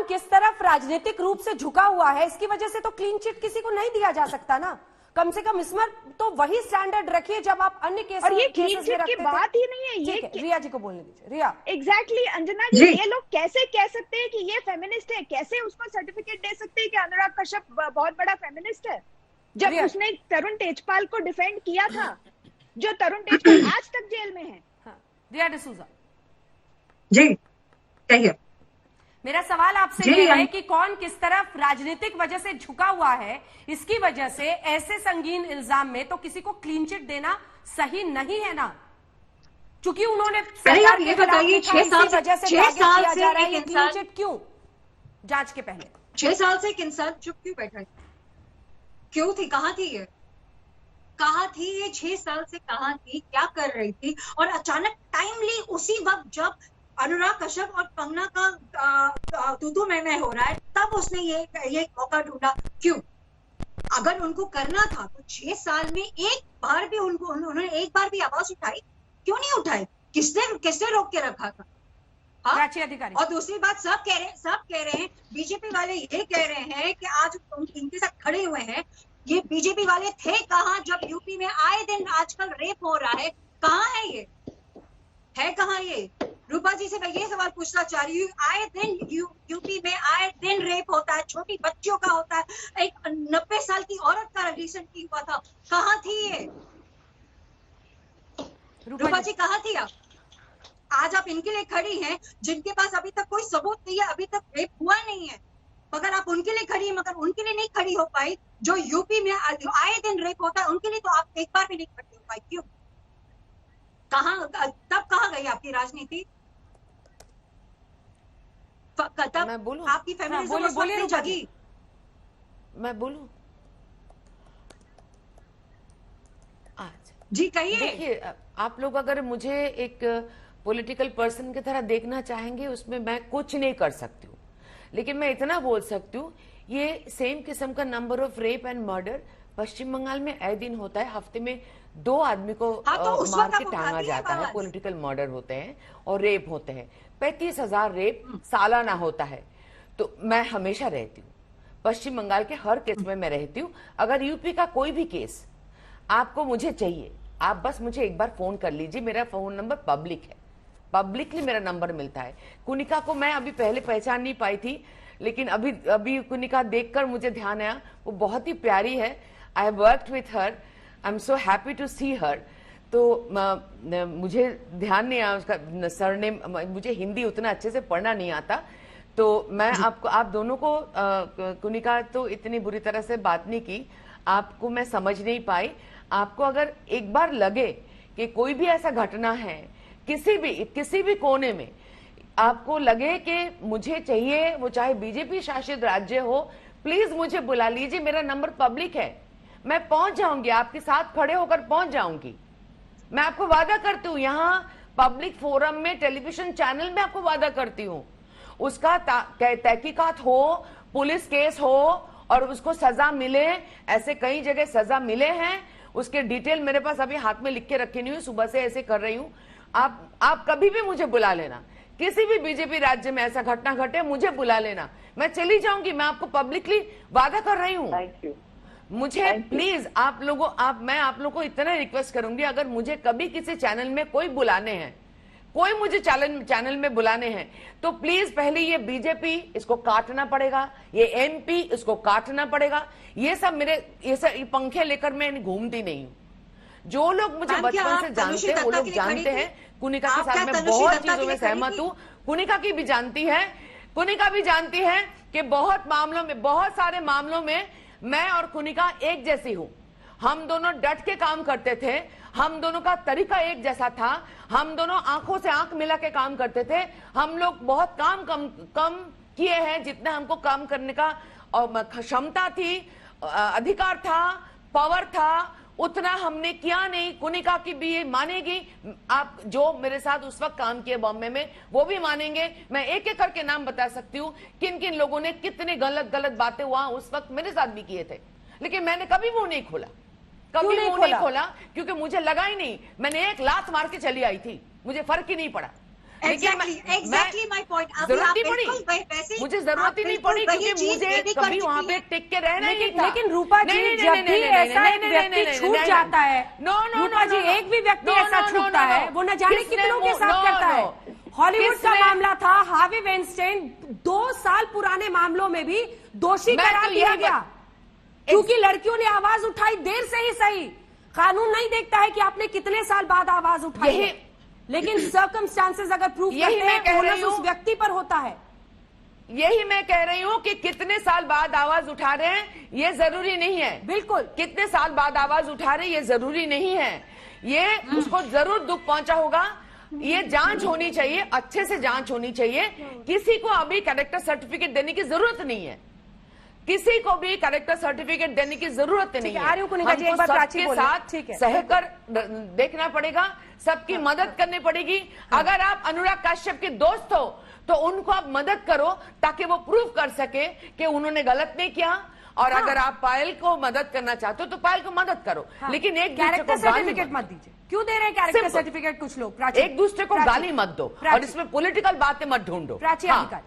कौन किस तरफ राजनीतिक रूप से झुका हुआ है, इसकी वजह से तो क्लीन चिट किसी को नहीं दिया जा सकता ना। कम से कम इसमें तो वही स्टैंडर्ड रखिए जब आप अन्य केस और ये क्लीन चिट की बात ही नहीं है, ये रिया जी को बोलने दीजिए। रिया, एग्जैक्टली अंजना जी, ये लोग कैसे कह सकते हैं कि ये फेमिनिस्ट है? कैसे उसको सर्टिफिकेट दे सकते हैं कि अनुराग कश्यप बहुत बड़ा फेमिनिस्ट है, जब उसने तरुण तेजपाल को डिफेंड किया था, जो तरुण तेजपाल आज तक जेल में है। हाँ, रिया डिसूजा जी कहिए। मेरा सवाल आपसे ये है कि कौन किस तरफ राजनीतिक वजह से झुका हुआ है, इसकी वजह से ऐसे संगीन इल्जाम में तो किसी को क्लीन चिट देना सही नहीं है ना, क्योंकि उन्होंने सरकार ये बताइए 6 साल से क्लीन चिट क्यों जांच के पहले 6 साल से एक इंसान चुप क्यों बैठा है? क्यों थी, कहाँ थी ये? कहाँ थी ये 6 साल से? कहाँ थी, क्या कर रही थी? और अचानक टाइमली उसी वक्त जब अनुराग कश्यप और कंगना का तू मैं हो रहा है, तब उसने ये मौका ढूंढा। क्यों? अगर उनको करना था तो 6 साल में एक बार भी उन्होंने एक बार भी आवाज उठाई क्यों नहीं उठाई? किसने रोक के रखा था? अधिकारी। और दूसरी बात, सब कह रहे हैं बीजेपी वाले ये कह रहे हैं कि आज इनके साथ खड़े हुए हैं। ये बीजेपी वाले थे कहाँ जब यूपी में आए दिन आजकल रेप हो रहा है? कहाँ है ये? है कहाँ ये? रूपा जी से मैं ये सवाल पूछना चाह रही हूँ, आए दिन यूपी में आए दिन रेप होता है, छोटी बच्चियों का होता है, एक 90 साल की औरत का रिसेंटली हुआ था। कहाँ थी ये? रूपा जी कहाँ थी आप? आज आप इनके लिए खड़ी हैं जिनके पास अभी तक कोई सबूत नहीं है, अभी तक रेप हुआ नहीं है, मगर आप उनके लिए खड़ी है, मगर उनके लिए नहीं खड़ी हो पाई जो यूपी में आए दिन रेप होता है, उनके लिए तो आप एक बार भी नहीं खड़ी हो पाई। क्यों? तब कहाँ गई आपकी राजनीति? मैं बोलूं? आपकी फेमिनिज्म बोलिए जगी। मैं बोलूं? जी कहिए। देखिए, आप लोग अगर मुझे एक पॉलिटिकल पर्सन की तरह देखना चाहेंगे, उसमें मैं कुछ नहीं कर सकती हूँ, लेकिन मैं इतना बोल सकती हूँ, ये सेम किस्म का number of rape and murder Paschim Bangal में आए दिन होता है। हफ्ते में 2 आदमी को मार के टांगा जाता है, पॉलिटिकल मर्डर होते हैं और रेप होते हैं। 35,000 रेप सालाना होता है। तो मैं हमेशा रहती हूँ पश्चिम बंगाल के हर केस में मैं रहती हूँ। अगर यूपी का कोई भी केस आपको मुझे चाहिए, आप बस मुझे एक बार फोन कर लीजिए। मेरा फोन नंबर पब्लिक है, पब्लिकली मेरा नंबर मिलता है। कुनिका को मैं अभी पहले पहचान नहीं पाई थी, लेकिन अभी कुनिका देखकर मुझे ध्यान आया, वो बहुत ही प्यारी है। I have worked with her, I am so happy to see her. तो मुझे ध्यान नहीं आया उसका सरनेम, मुझे हिंदी उतना अच्छे से पढ़ना नहीं आता, तो मैं आप दोनों को कुनिका तो इतनी बुरी तरह से बात नहीं की, आपको मैं समझ नहीं पाई। आपको अगर एक बार लगे कि कोई भी ऐसा घटना है किसी भी कोने में, आपको लगे कि मुझे चाहिए, वो चाहे बीजेपी शासित राज्य हो, प्लीज मुझे बुला लीजिए। मेरा नंबर पब्लिक है, मैं पहुंच जाऊंगी, आपके साथ खड़े होकर पहुंच जाऊंगी। मैं आपको वादा करती हूँ, यहाँ पब्लिक फोरम में, टेलीविजन चैनल में आपको वादा करती हूँ, उसका तहकीकात हो, पुलिस केस हो और उसको सजा मिले। ऐसे कई जगह सजा मिले हैं, उसके डिटेल मेरे पास अभी हाथ में लिख के रखी नहीं हुई, सुबह से ऐसे कर रही हूँ। आप कभी भी मुझे बुला लेना, किसी भी बीजेपी राज्य में ऐसा घटना घटे मुझे बुला लेना, मैं चली जाऊंगी। मैं आपको पब्लिकली वादा कर रही हूँ। मुझे प्लीज मैं आप लोगों को इतना रिक्वेस्ट करूंगी, अगर मुझे कभी किसी चैनल में कोई बुलाने हैं, कोई मुझे चैनल में बुलाने हैं, तो प्लीज पहले ये बीजेपी इसको काटना पड़ेगा, ये एमपी इसको काटना पड़ेगा। ये पंखे लेकर मैं घूमती नहीं हूँ। जो लोग मुझे बचपन से जानते हैं वो लोग जानते हैं, कुनिका के साथ मैं बहुत चीजों में सहमत हूँ। कुनिका की भी जानती है, कुनिका भी जानती है कि बहुत सारे मामलों में मैं और कुनिका एक जैसी हूँ। हम दोनों डट के काम करते थे, हम दोनों का तरीका एक जैसा था, हम दोनों आंखों से आंख मिला के काम करते थे। हम लोग बहुत काम कम किए हैं, जितना हमको काम करने का क्षमता थी, अधिकार था, पावर था, उतना हमने किया नहीं। कुनिका की भी ये मानेगी, आप जो मेरे साथ उस वक्त काम किए बॉम्बे में वो भी मानेंगे। मैं एक एक करके नाम बता सकती हूँ किन किन लोगों ने कितने गलत बातें वहां उस वक्त मेरे साथ भी किए थे, लेकिन मैंने कभी मुंह नहीं खोला, क्योंकि मुझे लगा ही नहीं। मैंने एक लात मार के चली आई थी, मुझे फर्क ही नहीं पड़ा। Exactly my point. जरूरत नहीं पड़ी, मुझे जरूरत ही नहीं पड़ी, क्योंकि मुझे कभी वहां पे टिक के रहना ही था। लेकिन रूपा जी, जब भी ऐसा एक व्यक्ति छूट जाता है, रूपा जी, एक भी व्यक्ति ऐसा छूटता है, वो न जाने कितनों के साथ करता है। हॉलीवुड का मामला था, हार्वी वेनस्टाइन 2 साल पुराने मामलों में भी दोषी करार दिया गया, क्योंकि लड़कियों ने आवाज उठाई, देर से ही सही। कानून नहीं देखता है कि आपने कितने साल बाद आवाज उठाई है, लेकिन सर्कमस्टांसेस अगर प्रूफ करते हैं, ओनस उस व्यक्ति पर होता है। यही मैं कह रही हूँ कि कितने साल बाद आवाज उठा रहे हैं ये जरूरी नहीं है। बिल्कुल, कितने साल बाद आवाज उठा रहे हैं ये जरूरी नहीं है। ये उसको जरूर दुख पहुंचा होगा। ये जांच होनी चाहिए, अच्छे से जांच होनी चाहिए। किसी को अभी कैरेक्टर सर्टिफिकेट देने की जरूरत नहीं है, किसी को भी कैरेक्टर सर्टिफिकेट देने की जरूरत नहीं है। हमको सबके साथ सहकर देखना पड़ेगा, सबकी मदद करनी पड़ेगी। अगर आप अनुराग कश्यप के दोस्त हो तो उनको आप मदद करो, ताकि वो प्रूव कर सके कि उन्होंने गलत नहीं किया। और अगर आप पायल को मदद करना चाहते हो तो पायल को मदद करो, लेकिन एक कैरेक्टर सर्टिफिकेट मत दीजिए। क्यों दे रहे हैं कैरेक्टर सर्टिफिकेट कुछ लोग? एक दूसरे को गाली मत दो और इसमें पॉलिटिकल बातें मत ढूंढो। प्राची अधिकारी